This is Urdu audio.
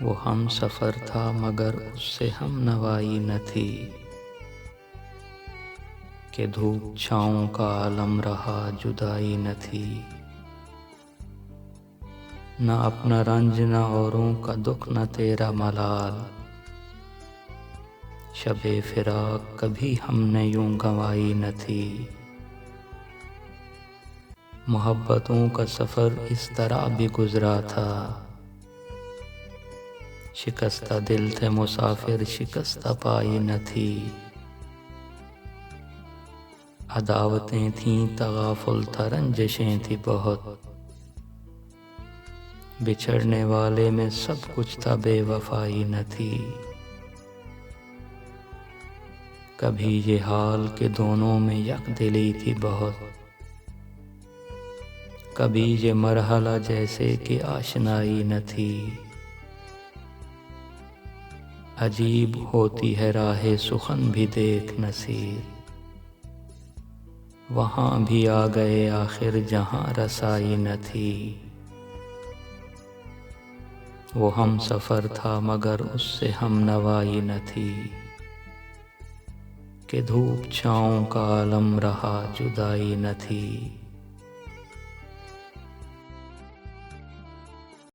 وہ ہم سفر تھا مگر اس سے ہم نوائی نہ تھی، کہ دھوپ چھاؤں کا عالم رہا جدائی نہ تھی۔ نہ اپنا رنج نہ اوروں کا دکھ نہ تیرا ملال، شب فراق کبھی ہم نے یوں گنوائی نہ تھی۔ محبتوں کا سفر اس طرح بھی گزرا تھا، شکستہ دل تھے مسافر شکستہ پائی نہ تھی۔ عداوتیں تھیں تغافل تھا رنجشیں تھی بہت، بچھڑنے والے میں سب کچھ تھا بے وفائی نہ تھی۔ کبھی یہ حال کہ دونوں میں یک دلی تھی بہت، کبھی یہ مرحلہ جیسے کہ آشنائی نہ تھی۔ عجیب ہوتی ہے راہ سخن بھی دیکھ نصیر، وہاں بھی آ گئے آخر جہاں رسائی نہ تھی۔ وہ ہم سفر تھا مگر اس سے ہم نوائی نہ تھی، کہ دھوپ چھاؤں کا عالم رہا جدائی نہ تھی۔